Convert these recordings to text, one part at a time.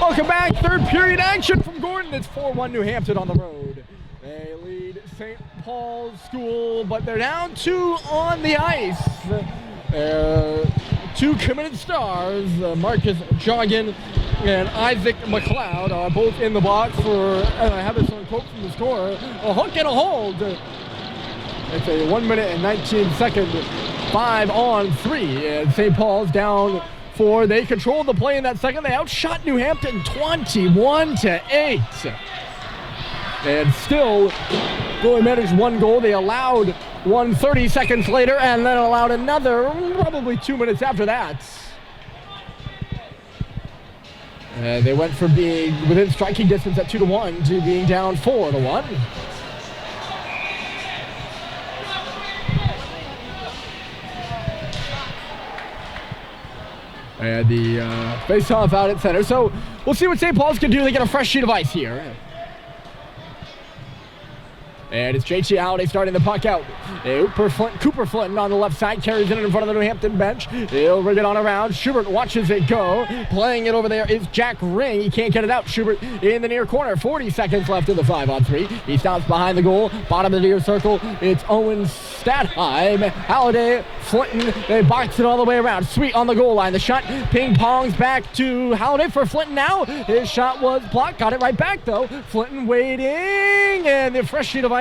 Welcome back. Third period action from Gordon. It's 4-1 New Hampton on the road. They lead St. Paul's School, but they're down 2 on the ice. 2 committed stars, Marcus Joggin and Isaac McLeod, are both in the box for, I have this on quote from the scorer, a hook and a hold. It's a 1 minute and 19 second 5-on-3, and St. Paul's down 4. They controlled the play in that second. They outshot New Hampton 21-8. And still only managed 1 goal. They allowed 1 30 seconds later, and then allowed another probably 2 minutes after that. They went from being within striking distance at 2-1 to being down 4-1. And the face-off out at center. So we'll see what St. Paul's can do. They get a fresh sheet of ice here. And it's JT Halliday starting the puck out. Cooper Flint on the left side carries it in front of the New Hampton bench. He'll ring it on around. Schubert watches it go. Playing it over there is Jack Ring. He can't get it out. Schubert in the near corner. 40 seconds left in the 5-on-3. He stops behind the goal. Bottom of the near circle. It's Owen Statheim. Halliday, Flinton. They box it all the way around. Sweet on the goal line. The shot ping-pongs back to Halliday for Flinton now. His shot was blocked. Got it right back though. Flinton waiting. And the fresh sheet of ice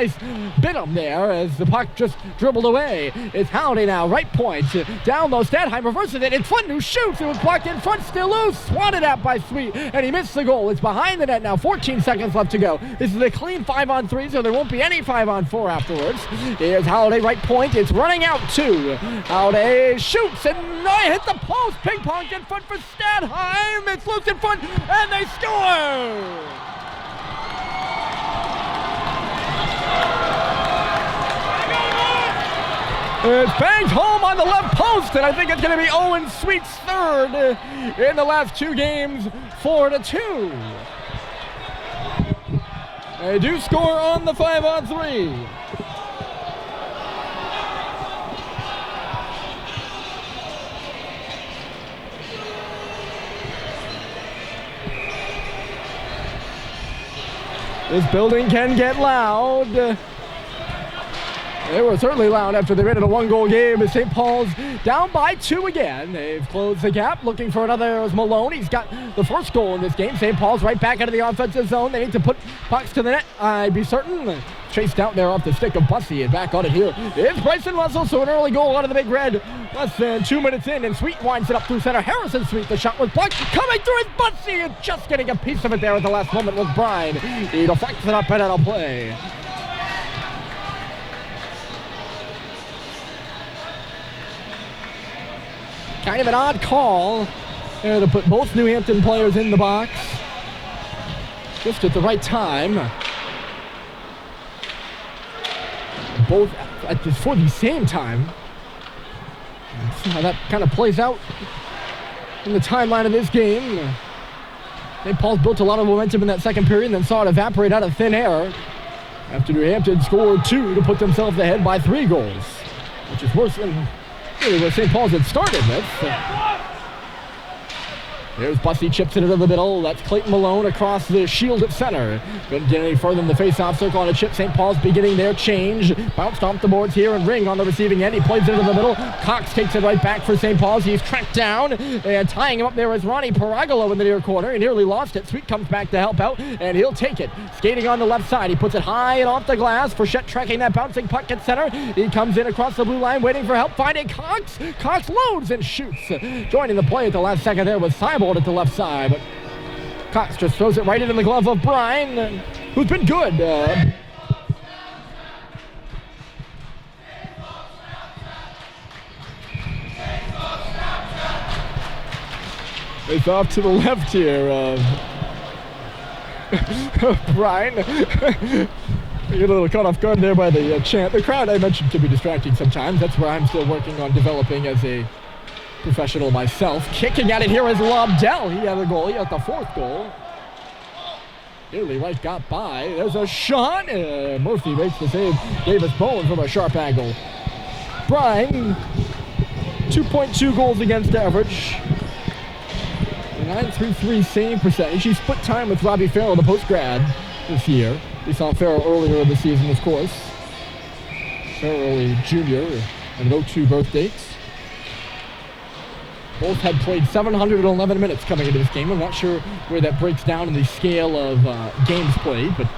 bit him there as the puck just dribbled away. It's Halliday now, right point. Down low, Statheim reverses it. It's Flinton who shoots. It was blocked in front, still loose. Swatted at by Sweet, and he missed the goal. It's behind the net now. 14 seconds left to go. This is a clean 5-on-3, so there won't be any 5-on-4 afterwards. Here's Halliday, right point. It's running out 2. Halliday shoots, and hit the post. Ping pong in front for Statheim. It's loose in front, and they score! It's banged home on the left post, and I think it's going to be Owen Sweet's third in the last 2 games, 4-2. They do score on the 5-on-3. This building can get loud. They were certainly loud after they made it a 1-goal game as St. Paul's down by 2 again. They've closed the gap, looking for another as Malone. He's got the first goal in this game. St. Paul's right back into the offensive zone. They need to put pucks to the net, I'd be certain. Chased out there off the stick of Bussy, and back on it here is Bryson Russell, so an early goal out of the Big Red. Less than 2 minutes in, and Sweet winds it up through center. Harrison Sweet, the shot was blocked. Coming through is Bussy, and just getting a piece of it there at the last moment was Brine. He deflects it up and it'll play. Kind of an odd call there to put both New Hampton players in the box just at the right time. Both for the same time. See how that kind of plays out in the timeline of this game. St. Paul's built a lot of momentum in that second period and then saw it evaporate out of thin air after New Hampton scored 2 to put themselves ahead by 3 goals, which is worse than really where St. Paul's had started with. There's Bussy, chips it into the middle. That's Clayton Malone across the shield at center. Couldn't get any further than the face-off circle on a chip. St. Paul's beginning their change. Bounced off the boards here, and Ring on the receiving end. He plays it into the middle. Cox takes it right back for St. Paul's. He's tracked down, and tying him up there is Ronnie Paragolo in the near corner. He nearly lost it. Sweet comes back to help out, and he'll take it. Skating on the left side. He puts it high and off the glass. Frechette tracking that bouncing puck at center. He comes in across the blue line, waiting for help, finding Cox. Cox loads and shoots. Joining the play at the last second there was Seibold at the left side, but Cox just throws it right into the glove of Brine, who's been good. It's off to the left here of Brine. I get a little caught off guard there by the chant. The crowd, I mentioned, can be distracting sometimes. That's where I'm still working on developing as a professional myself. Kicking at it here is Lobdell. He had a goal. He had the 4th goal. Nearly right got by. There's a shot. Murphy makes the save. Davis Bowen from a sharp angle. Brine, 2.2 goals against average. .933 save percentage. He split time with Robbie Farrell, the post-grad, this year. We saw Farrell earlier in the season, of course. Farrell, a junior, and an 02 birth date. Both had played 711 minutes coming into this game. I'm not sure where that breaks down in the scale of games played, but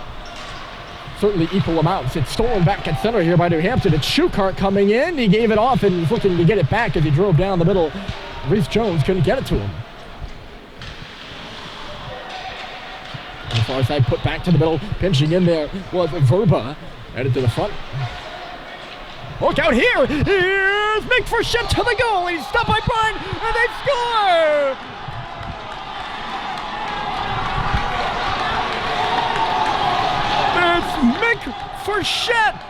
certainly equal amounts. It's stolen back at center here by New Hampton. It's Shukart coming in. He gave it off and was looking to get it back as he drove down the middle. Reese Jones couldn't get it to him. And the far side put back to the middle. Pinching in there was Verba. Headed to the front. Look out here! Here's Mick for ship to the goal. He's stopped by Bryan, and they score! It's Mick Frechette!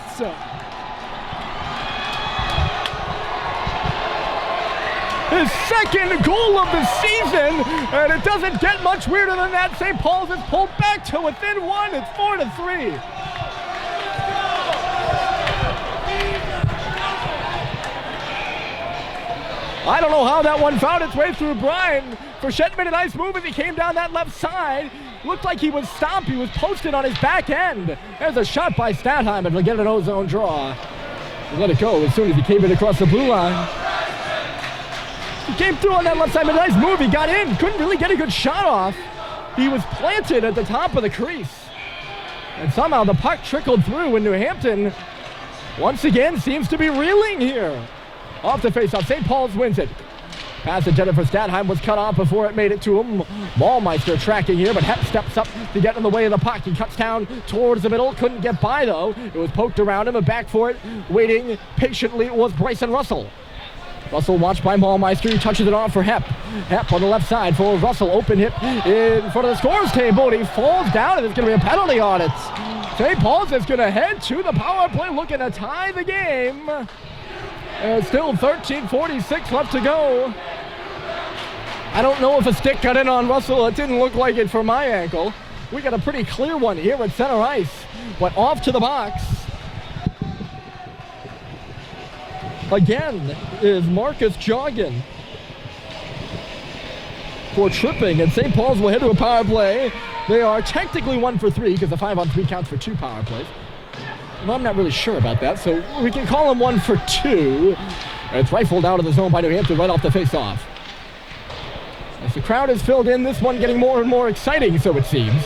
His second goal of the season, and it doesn't get much weirder than that. St. Paul's has pulled back to within one. It's 4-3. I don't know how that one found its way through Bryan. Frechette made a nice move as he came down that left side. Looked like he was stopped. He was posted on his back end. There's a shot by Stathheim, and he'll get an O-zone draw. He let it go as soon as he came in across the blue line. He came through on that left side, made a nice move. He got in, couldn't really get a good shot off. He was planted at the top of the crease. And somehow the puck trickled through, and New Hampton once again seems to be reeling here. Off the faceoff, St. Paul's wins it. Pass intended for Stathheim was cut off before it made it to him. Ballmeister tracking here, but Hep steps up to get in the way of the puck. He cuts down towards the middle, couldn't get by though. It was poked around him, and back for it, waiting patiently was Bryson Russell. Russell watched by Ballmeister, he touches it off for Hep. Hep on the left side for Russell, open hip in front of the scores table, and he falls down, and there's going to be a penalty on it. St. Paul's is going to head to the power play, looking to tie the game. And still 13:46 left to go. I don't know if a stick got in on Russell. It didn't look like it for my ankle. We got a pretty clear one here at center ice. But off to the box. Again is Marcus Joggin for tripping. And St. Paul's will head to a power play. They are technically 1 for 3 because the 5-on-3 counts for 2 power plays. Well, I'm not really sure about that, so we can call him 1 for 2. It's rifled out of the zone by New Hampton right off the face-off. As the crowd is filled in, this one getting more and more exciting, so it seems.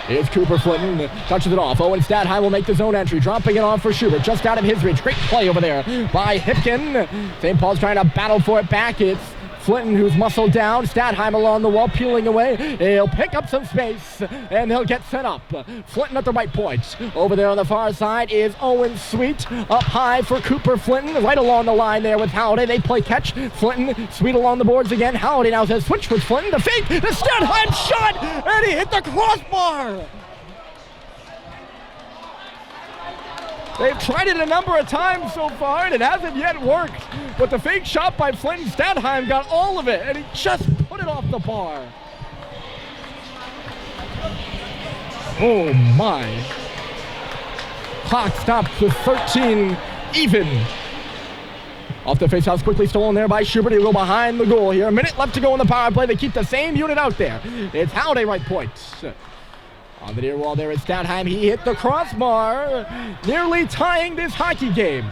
Here's Cooper Flinton, touches it off. Owen Stathheim will make the zone entry, dropping it off for Schubert, just out of his reach. Great play over there by Hipkin. St. Paul's trying to battle for it back. It's Flinton who's muscled down. Stathheim along the wall, peeling away. He'll pick up some space, and he'll get set up. Flinton at the right point. Over there on the far side is Owen Sweet. Up high for Cooper Flinton, right along the line there with Halliday. They play catch. Flinton, Sweet along the boards again. Halliday now says switch with Flinton. The fake, the Stathheim shot, and he hit the crossbar. They've tried it a number of times so far, and it hasn't yet worked. But the fake shot by Flinton, Stathheim got all of it, and he just put it off the bar. Oh my. Clock stops with 13 even. Off the faceoff, quickly stolen there by Schubert. He will behind the goal here. A minute left to go in the power play. They keep the same unit out there. It's Halliday right point. On the near wall there is Stathheim. He hit the crossbar, nearly tying this hockey game.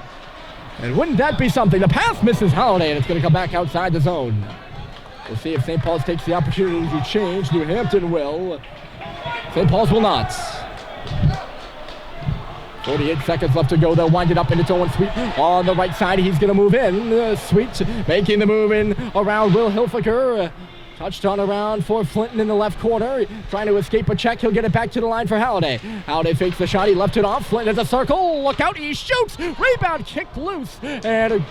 And wouldn't that be something? The pass misses Halliday, and it's going to come back outside the zone. We'll see if St. Paul's takes the opportunity to change. New Hampton will. St. Paul's will not. 48 seconds left to go. They'll wind it up, and it's Owen Sweet on the right side. He's going to move in. Sweet making the move in around Will Hilfiger. Touched on around for Flinton in the left corner. Trying to escape a check. He'll get it back to the line for Halliday. Halliday fakes the shot. He left it off. Flinton has a circle. Look out. He shoots. Rebound kicked loose. And a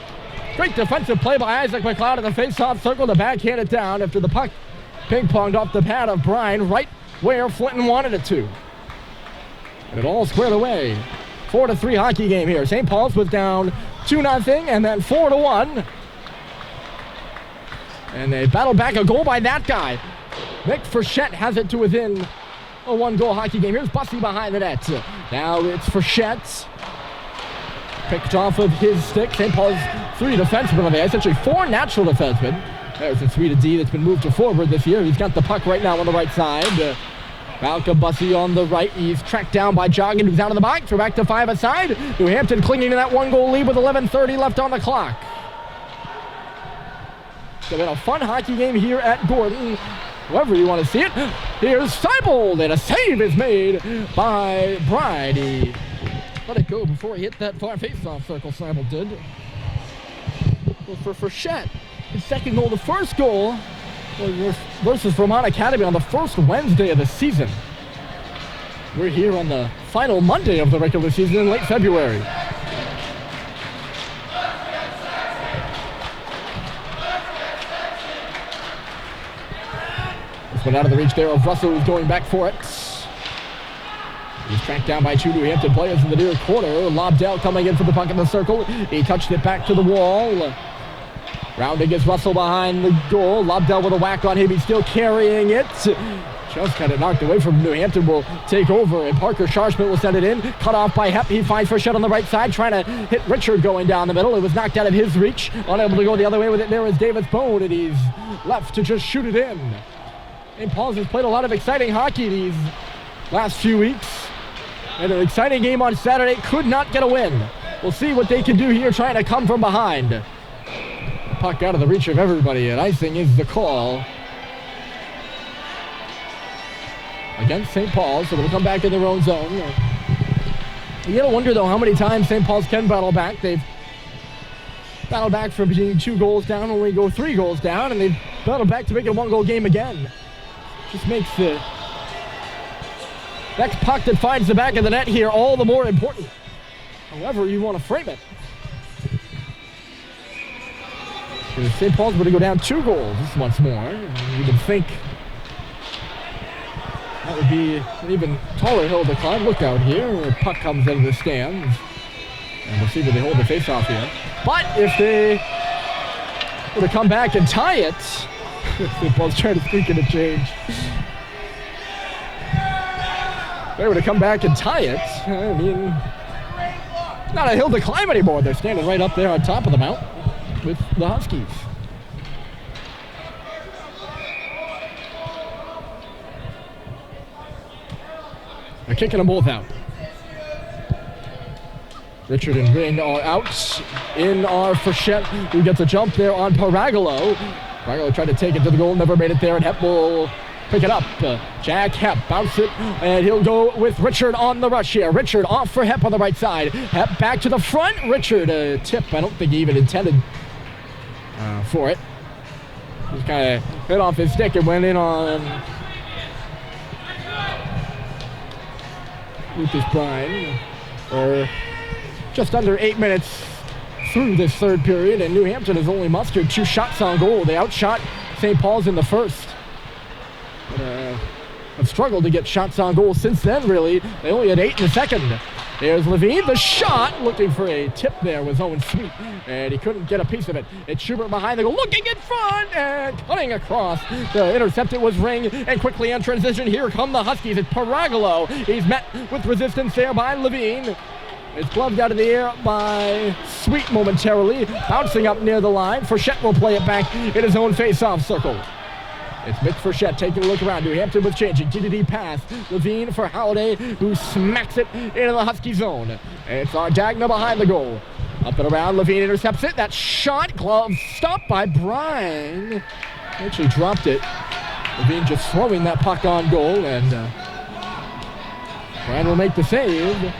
great defensive play by Isaac McLeod in the face-off circle to backhand it down after the puck ping-ponged off the pad of Bryan right where Flinton wanted it to. And it all squared away. 4-3 hockey game here. St. Paul's was down 2-0 and then 4-1. And they battled back a goal by that guy. Mick Frechette has it to within a 1-goal hockey game. Here's Bussey behind the net. Now it's Frechette. Picked off of his stick. St. Paul's 3 defensemen on the ice, essentially 4 natural defensemen. There's a 3 to D that's been moved to forward this year. He's got the puck right now on the right side. Malcolm Bussey on the right. He's tracked down by Joggin, who's out of the box. We're back to 5 aside. New Hampton clinging to that 1-goal lead with 11:30 left on the clock. It's been a fun hockey game here at Gordon. However you want to see it. Here's Seibold, and a save is made by Bride. He let it go before he hit that far face-off circle, Seibold did. For Frechette, his second goal, the first goal versus Vermont Academy on the first Wednesday of the season. We're here on the final Monday of the regular season in late February. This one out of the reach there of Russell, who's going back for it. He's tracked down by 2 New Hampton players in the near corner. Lobdell coming in for the puck in the circle. He touched it back to the wall. Rounding is Russell behind the goal. Lobdell with a whack on him. He's still carrying it. Just kind of knocked away from New Hampton. Will take over, and Parker Scharschmidt will send it in. Cut off by Hepp. He finds Frechette on the right side, trying to hit Richard going down the middle. It was knocked out of his reach. Unable to go the other way with it. There is Davis Bone, and he's left to just shoot it in. St. Paul's has played a lot of exciting hockey these last few weeks. And an exciting game on Saturday. Could not get a win. We'll see what they can do here, trying to come from behind. Puck out of the reach of everybody, and icing is the call against St. Paul's, so they'll come back in their own zone. You gotta wonder, though, how many times St. Paul's can battle back. They've battled back from being 2 goals down, only go 3 goals down, and they've battled back to make it a 1-goal game again. Just makes the next puck that finds the back of the net here all the more important, however you want to frame it. If St. Paul's were to go down 2 goals once more, you would think that would be an even taller hill to climb. Look out here, where puck comes into the stands. And we'll see where they hold the face-off here. But if they were to come back and tie it, St. Paul's trying to sneak in a change. If they were to come back and tie it, I mean, not a hill to climb anymore. They're standing right up there on top of the mountain with the Huskies. They're kicking them both out. Richard and Ring are out. In are Frechette, who gets a jump there on Paragolo. Paragolo tried to take it to the goal, never made it there, and Hepp will pick it up. Jack Hepp bounce it, and he'll go with Richard on the rush here. Richard off for Hepp on the right side. Hepp back to the front. Richard, a tip. I don't think he even intended for it. Just kind of hit off his stick and went in on Lucas Brine. Or just under 8 minutes through this third period, and New Hampton has only mustered 2 shots on goal. They outshot St. Paul's in the first. Have struggled to get shots on goal since then, really. They only had 8 in the second. There's Levine, the shot, looking for a tip there was Owen Sweet, and he couldn't get a piece of it. It's Schubert behind the goal, looking in front, and cutting across. The interceptor was Ring, and quickly in transition, here come the Huskies. It's Paragolo. He's met with resistance there by Levine. It's gloved out of the air by Sweet momentarily, bouncing up near the line. Frechette will play it back in his own face-off circle. It's Mick Frechette taking a look around. New Hampton was changing. GDD pass. Levine for Halliday, who smacks it into the Husky zone. It's Ardagna behind the goal. Up and around. Levine intercepts it. That shot, glove stopped by Brine. Actually dropped it. Levine just throwing that puck on goal, and Brine will make the save.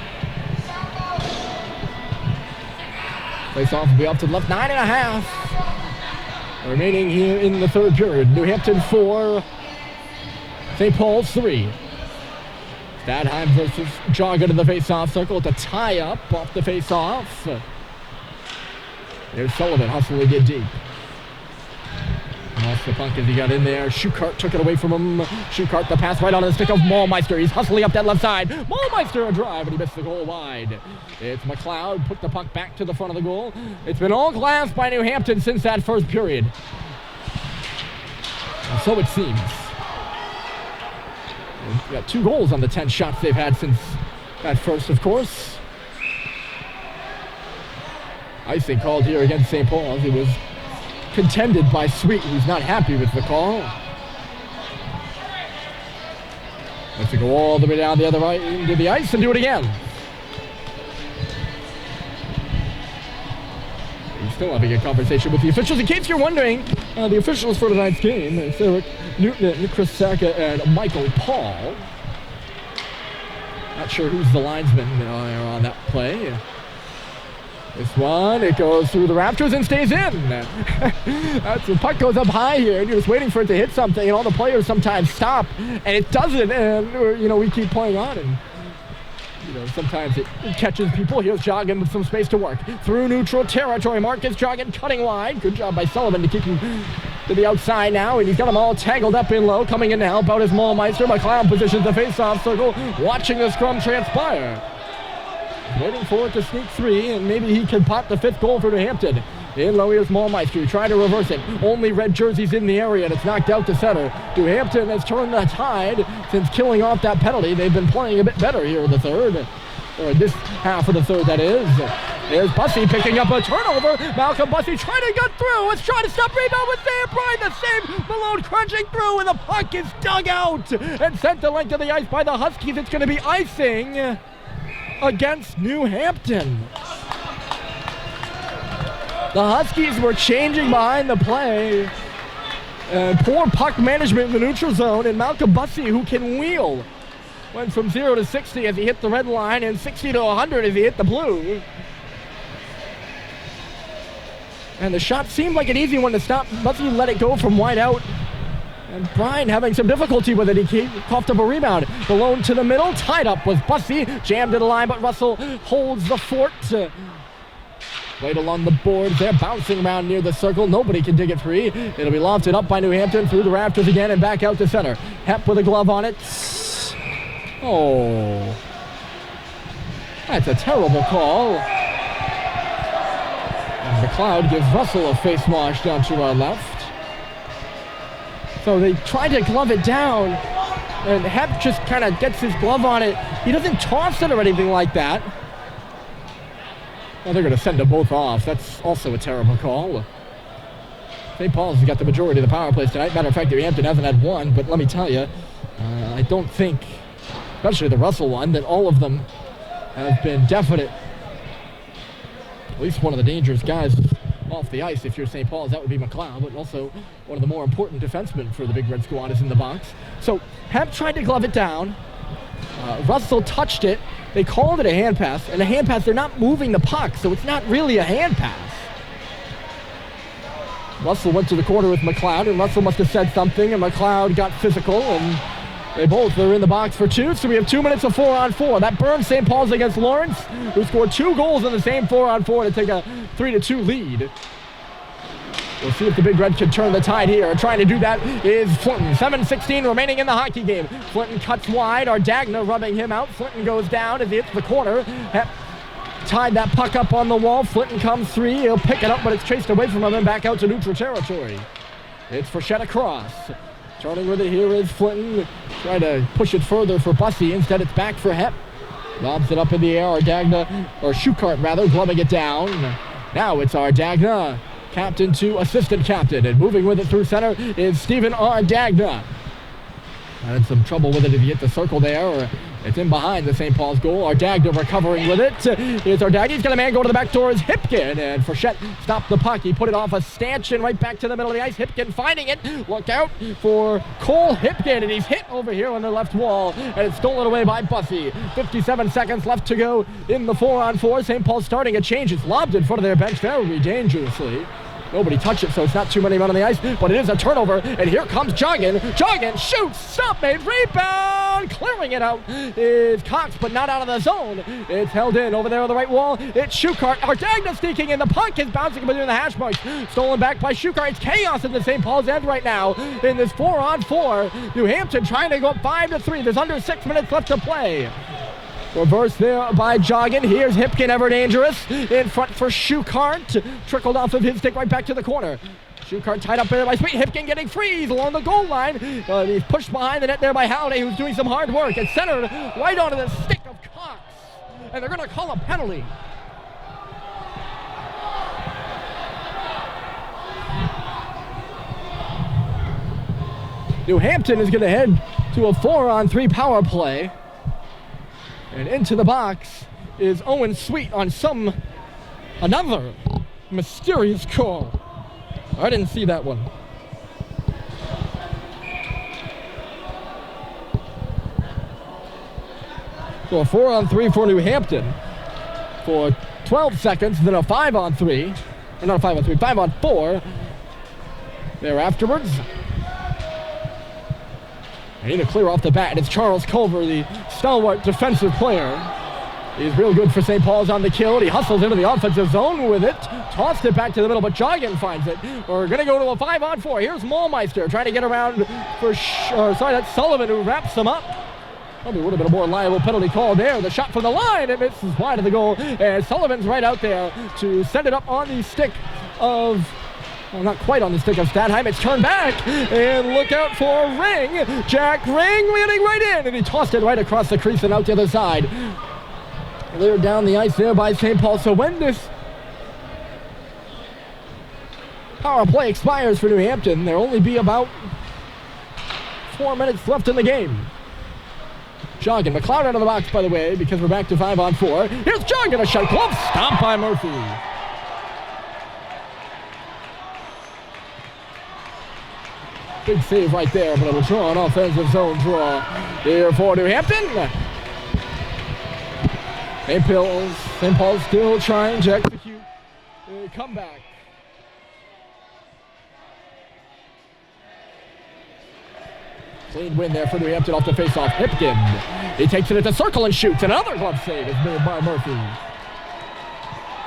Face off will be up to the left. 9.5. Remaining here in the third period. New Hampton 4, St. Paul's 3. Stadheim versus Joggin in the face-off circle to tie up off the face-off. There's Sullivan hustling in deep. Lost the puck as he got in there. Schukart took it away from him. Schukart, the pass right on the stick of Maulmeister. He's hustling up that left side. Maulmeister a drive, and he missed the goal wide. It's McLeod, put the puck back to the front of the goal. It's been all glass by New Hampton since that first period. And so it seems. We've got 2 goals on the 10 shots they've had since that first, of course. Icing called here against St. Paul's. It was contended by Sweet, who's not happy with the call. Has to go all the way down the other end of the ice and do it again. He's still having a conversation with the officials. In case you're wondering, the officials for tonight's game, it's Eric Newton, Chris Saka, and Michael Paul. Not sure who's the linesman on that play. This one, it goes through the rafters and stays in. The puck goes up high here, and you're just waiting for it to hit something, and all the players sometimes stop, and it doesn't, and, we keep playing on, and, sometimes it catches people. Here's Joggin with some space to work. Through neutral territory, Marcus Joggin cutting wide. Good job by Sullivan to keep him to the outside now, and he's got them all tangled up in low. Coming in to help out his Maulmeister. McLeod positions the face-off circle, watching the scrum transpire. Waiting for it to sneak free, and maybe he can pop the 5th goal for New Hampton. In low, here's Maulmeister, trying to reverse it. Only red jerseys in the area, and it's knocked out to center. New Hampton has turned the tide since killing off that penalty. They've been playing a bit better here in the third. Or this half of the third, that is. There's Bussey picking up a turnover. Malcolm Bussey trying to get through. Let's try to stop rebound with Sam Bryan. The same Malone crunching through, and the puck is dug out and sent the length of the ice by the Huskies. It's going to be icing against New Hampton. The Huskies were changing behind the play. Poor puck management in the neutral zone, and Malcolm Bussey, who can wheel, went from 0 to 60 as he hit the red line, and 60 to 100 as he hit the blue. And the shot seemed like an easy one to stop. Bussey let it go from wide out. And Bryan having some difficulty with it. He coughed up a rebound. Malone to the middle. Tied up with Bussey. Jammed to the line, but Russell holds the fort. Right along the board. They're bouncing around near the circle. Nobody can dig it free. It'll be lofted up by New Hampton through the rafters again and back out to center. Hep with a glove on it. Oh. That's a terrible call. And McLeod gives Russell a face wash down to our left. So they try to glove it down, and Hep just kind of gets his glove on it. He doesn't toss it or anything like that. Well, they're going to send them both off. That's also a terrible call. St. Paul's has got the majority of the power plays tonight. Matter of fact, New Hampton hasn't had one, but let me tell you, I don't think, especially the Russell one, that all of them have been definite. At least one of the dangerous guys off the ice, if you're St. Paul's, that would be McLeod, but also one of the more important defensemen for the Big Red Squad is in the box. So Hep tried to glove it down. Russell touched it. They called it a hand pass, and a hand pass, they're not moving the puck, so it's not really a hand pass. Russell went to the corner with McLeod, and Russell must have said something, and McLeod got physical, and they both are in the box for 2, so we have 2 minutes of 4-on-4. That burns St. Paul's against Lawrence, who scored 2 goals in the same 4-on-4 to take a 3-2 lead. We'll see if the Big Red can turn the tide here. Trying to do that is Flinton. 7:16 remaining in the hockey game. Flinton cuts wide. Ardagna rubbing him out. Flinton goes down as he hits the corner. Tied that puck up on the wall. Flinton comes 3. He'll pick it up, but it's chased away from him and back out to neutral territory. It's Frechette across. Turning with it here is Flinton. Trying to push it further for Bussey. Instead, it's back for Hep. Lobs it up in the air. Shukart rather, gloving it down. Now it's Ardagna. Captain to assistant captain, and moving with it through center is Stephen Ardagna. Had some trouble with it if you hit the circle there, or it's in behind the St. Paul's goal. Ardagna recovering with it. Here's Ardagna. He's got a man go to the back door is Hipkin, and Frechette stopped the puck. He put it off a stanchion right back to the middle of the ice. Hipkin finding it. Look out for Cole Hipkin, and he's hit over here on the left wall, and it's stolen away by Bussey. 57 seconds left to go in the 4-on-4. St. Paul's starting a change. It's lobbed in front of their bench very dangerously. Nobody touched it, so it's not too many men on the ice, but it is a turnover, and here comes Joggin. Joggin shoots, stop made, rebound, clearing it out is Cox, but not out of the zone. It's held in over there on the right wall. It's Shukart. Ardagna sneaking in. The puck is bouncing between the hash marks. Stolen back by Shukart. It's chaos in the St. Paul's end right now in this 4-on-4. New Hampton trying to go up 5-3. There's under 6 minutes left to play. Reverse there by Joggin. Here's Hipkin, ever dangerous. In front for Shukart. Trickled off of his stick right back to the corner. Shukart tied up there by Sweet. Hipkin getting free. He's along the goal line. He's pushed behind the net there by Halliday, who's doing some hard work. It's centered right onto the stick of Cox. And they're going to call a penalty. New Hampton is going to head to a 4-on-3 power play. And into the box is Owen Sweet on another mysterious call. I didn't see that one. So a 4-on-3 for New Hampton for 12 seconds, then a 5-on-3. Or not a 5-on-3, 5-on-4 there afterwards. They need to clear off the bat, and it's Charles Culver, the stalwart defensive player. He's real good for St. Paul's on the kill, and he hustles into the offensive zone with it. Tossed it back to the middle, but Joggin finds it. We're going to go to a 5-on-4. Here's Maulmeister trying to get around that's Sullivan who wraps him up. Probably would have been a more liable penalty call there. The shot from the line, it misses wide of the goal, and Sullivan's right out there to send it up on the stick of... Well, not quite on the stick of Stadheim. It's turned back, and look out for Ring. Jack Ring leading right in, and he tossed it right across the crease and out the other side. Cleared down the ice there by St. Paul. So when this power play expires for New Hampton, there'll only be about 4 minutes left in the game. Joggin, McLeod out of the box, by the way, because we're back to 5-on-4. Here's Joggin, a shot glove, stomped by Murphy. Big save right there, but it'll draw an offensive zone draw here for New Hampton. St. Paul's still trying to execute a comeback. Clean win there for New Hampton off the face-off. Hipkin, he takes it at the circle and shoots. Another glove save is made by Murphy.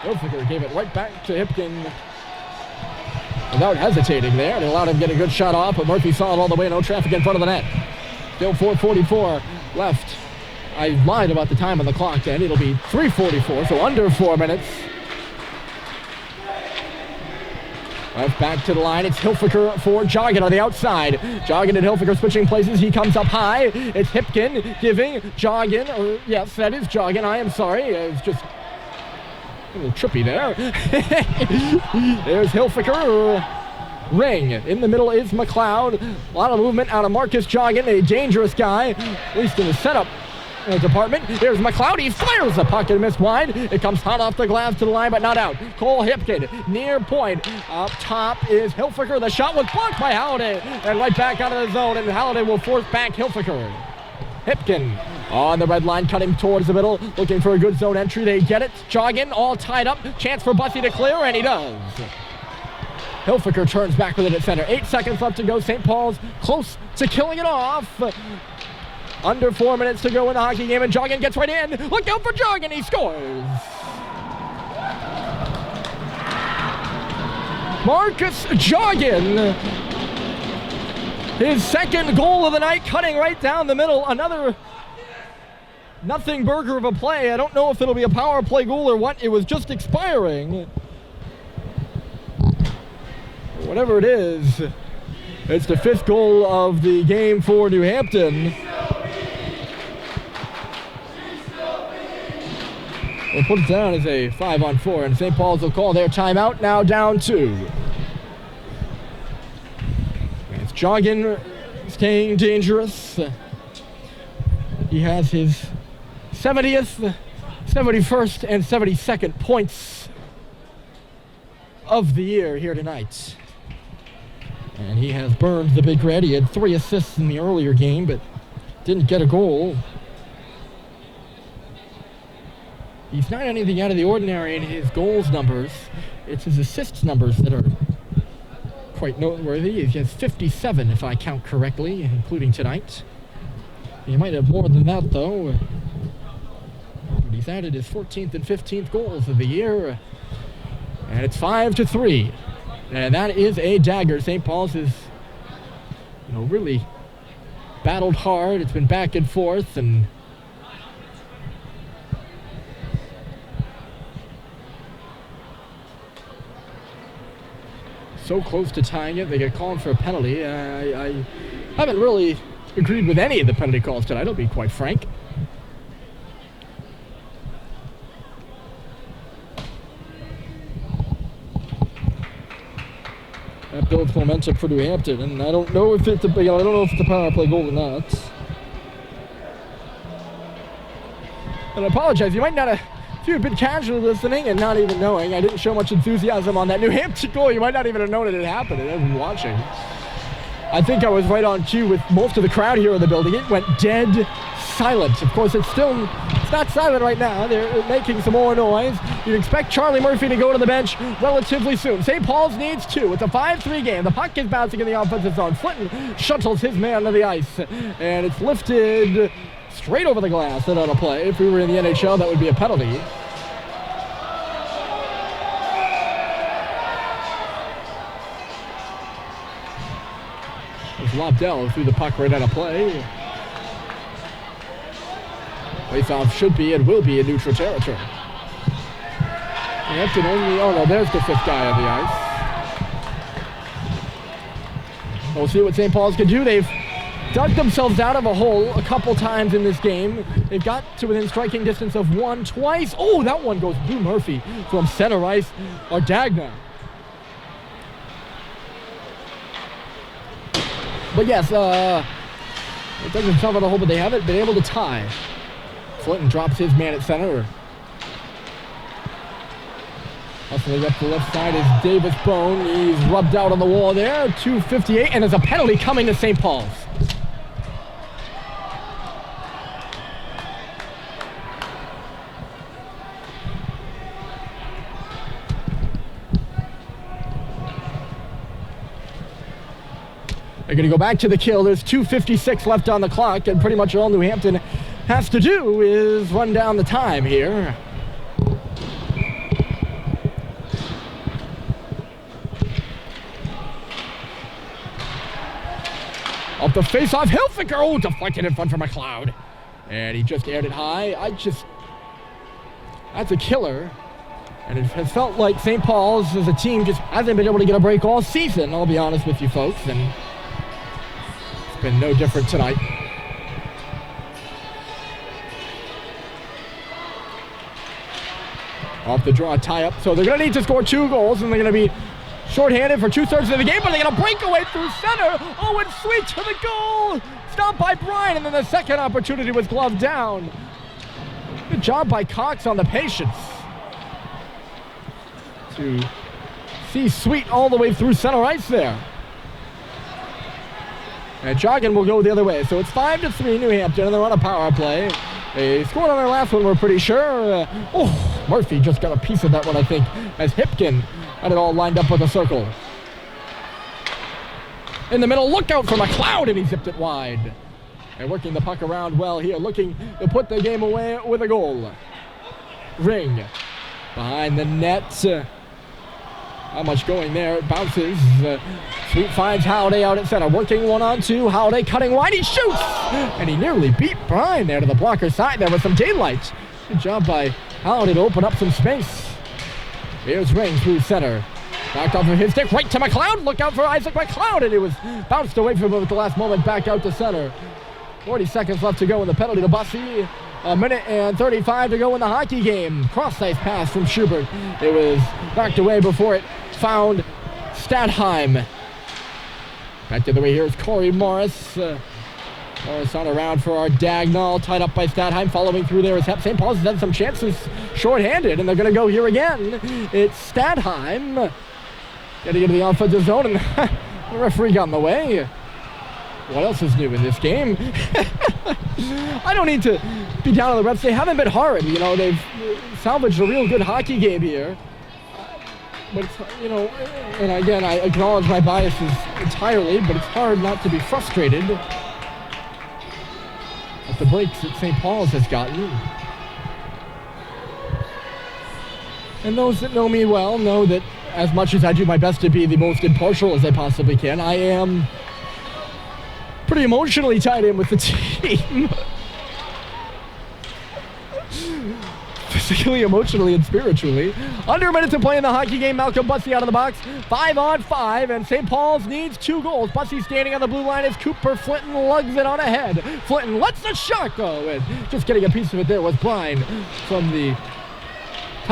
Hilfiger gave it right back to Hipkin without hesitating there. It allowed him to get a good shot off, but Murphy saw it all the way. No traffic in front of the net. Still 4:44 left. I lied about the time on the clock then. It'll be 3:44, so under 4 minutes. Left back to the line. It's Hilfiger for Joggin on the outside. Joggin and Hilfiger switching places. He comes up high. It's Hipkin giving Joggin. Yes, that is Joggin. I am sorry. It's just a little trippy there. There's Hilfiger. Ring. In the middle is McLeod. A lot of movement out of Marcus Joggin, a dangerous guy, at least in the setup department. Here's McLeod. He fires the puck and missed wide. It comes hot off the glass to the line, but not out. Cole Hipkin near point. Up top is Hilfiger. The shot was blocked by Halliday, and right back out of the zone, and Halliday will force back Hilfiger. Hipkin on the red line, cutting towards the middle, looking for a good zone entry. They get it. Joggin all tied up. Chance for Bussey to clear, and he does. Hilfiger turns back with it at center. 8 seconds left to go. St. Paul's close to killing it off. Under 4 minutes to go in the hockey game, and Joggin gets right in. Look out for Joggin. He scores. Marcus Joggin. His second goal of the night, cutting right down the middle. Another nothing burger of a play. I don't know if it'll be a power play goal or what. It was just expiring. Whatever it is, it's the 5th goal of the game for New Hampton. We'll put it down as a 5-on-4, and St. Paul's will call their timeout, now down 2. It's Joggin staying dangerous. He has his 70th, 71st, and 72nd points of the year here tonight. And he has burned the Big Red. He had 3 assists in the earlier game, but didn't get a goal. He's not anything out of the ordinary in his goals numbers. It's his assists numbers that are quite noteworthy. He has 57, if I count correctly, including tonight. He might have more than that, though. But he's added his 14th and 15th goals of the year. And it's 5-3. And that is a dagger. St. Paul's has, really battled hard. It's been back and forth, and so close to tying it. They get called for a penalty. I haven't really agreed with any of the penalty calls tonight, I'll be quite frank. That builds momentum for New Hampton, and I don't know if it's a power play goal or not. And I apologize, you might not have, if you've been casually listening and not even knowing, I didn't show much enthusiasm on that New Hampton goal. You might not even have known it had happened and been watching. I think I was right on cue with most of the crowd here in the building. It went dead silent. Of course, it's not silent right now. They're making some more noise. You'd expect Charlie Murphy to go to the bench relatively soon. St. Paul's needs 2. It's a 5-3 game. The puck is bouncing in the offensive zone. Flinton shuttles his man to the ice, and it's lifted straight over the glass and on a play. If we were in the NHL, that would be a penalty. Lobdell threw the puck right out of play. Face-off should be and will be in neutral territory. Hampton there's the 5th guy on the ice. We'll see what St. Paul's can do. They've dug themselves out of a hole a couple times in this game. They've got to within striking distance of one twice. Oh, that one goes through Murphy from center ice. Ardagna. But yes, it doesn't cover the hole, but they haven't been able to tie. Flinton drops his man at center. Hustling up the left side is Davis Bone. He's rubbed out on the wall there. 2:58, and there's a penalty coming to St. Paul's. They're going to go back to the kill. There's 2:56 left on the clock, and pretty much all New Hampton has to do is run down the time here. Off the face-off, Hilfiger. Oh, deflected in front from McLeod. And he just aired it high. That's a killer. And it has felt like St. Paul's as a team just hasn't been able to get a break all season, I'll be honest with you folks. And been no different tonight. Off the draw, tie up. So they're going to need to score 2 goals, and they're going to be shorthanded for 2/3 of the game, but they're going to break away through center. Oh, and sweet to the goal. Stopped by Bryan, and then the second opportunity was gloved down. Good job by Cox on the patience to see Sweet all the way through center ice there. And Joggin will go the other way. So it's 5-3 New Hampton, and they're on a power play. They scored on their last one, we're pretty sure. Murphy just got a piece of that one, I think, as Hipkin had it all lined up with a circle. In the middle, look out for McLeod, and he zipped it wide. And working the puck around well here, looking to put the game away with a goal. Ring behind the net. Not much going there. It bounces. Sweet finds Howday out at center. Working 1-on-2. Howday cutting wide. He shoots! And he nearly beat Bryan there to the blocker side there with some daylight. Good job by Howday to open up some space. Here's Ring through center. Backed off of his stick right to McLeod. Look out for Isaac McLeod. And it was bounced away from him at the last moment. Back out to center. 40 seconds left to go in the penalty to Bussy. 1:35 to go in the hockey game. Cross-ice pass from Schubert. It was knocked away before it found Stadheim. Back to the way here is Corey Morris. Morris on around for our Dagnall, tied up by Stadheim. Following through there is St. Paul's has had some chances shorthanded, and they're going to go here again. It's Stadheim getting into the offensive zone, and the referee got in the way. What else is new in this game? I don't need to be down on the refs. They haven't been hard. You know, they've salvaged a real good hockey game here. But, you know, and again, I acknowledge my biases entirely, but it's hard not to be frustrated at the breaks that St. Paul's has gotten. And those that know me well know that as much as I do my best to be the most impartial as I possibly can, I am pretty emotionally tied in with the team. Physically, emotionally, and spiritually. Under a minute to play in the hockey game. Malcolm Bussy out of the box. 5-on-5, and St. Paul's needs 2 goals. Bussy standing on the blue line as Cooper Flinton lugs it on ahead. Flinton lets the shot go, and just getting a piece of it there was Bryan from the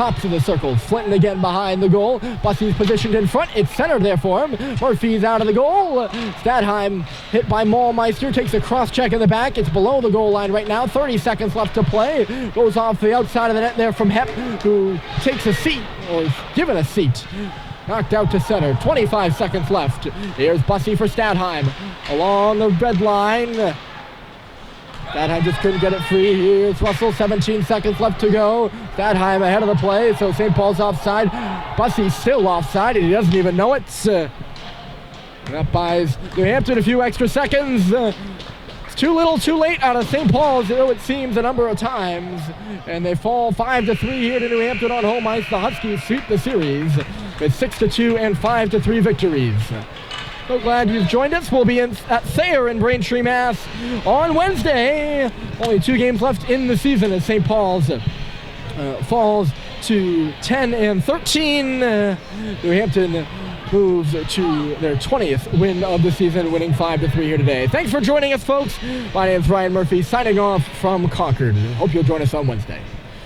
tops of the circle. Flinton again behind the goal. Bussey's positioned in front. It's centered there for him. Murphy's out of the goal. Stadheim hit by Maulmeister. Takes a cross check in the back. It's below the goal line right now. 30 seconds left to play. Goes off the outside of the net there from Hep, who takes a seat, or is given a seat. Knocked out to center. 25 seconds left. Here's Bussey for Stadheim. Along the red line. Stadheim just couldn't get it free. Here's Russell. 17 seconds left to go. Stadheim ahead of the play, so St. Paul's offside. Bussey's still offside, and he doesn't even know it. That buys New Hampton a few extra seconds. It's too little, too late out of St. Paul's, it seems a number of times. And they fall 5-3 here to New Hampton on home ice. The Huskies sweep the series with 6-2 and 5-3 victories. So glad you've joined us. We'll be at Thayer in Braintree, Mass. on Wednesday. Only 2 games left in the season as St. Paul's falls to 10-13. New Hampton moves to their 20th win of the season, winning 5-3 here today. Thanks for joining us, folks. My name is Ryan Murphy, signing off from Concord. Hope you'll join us on Wednesday.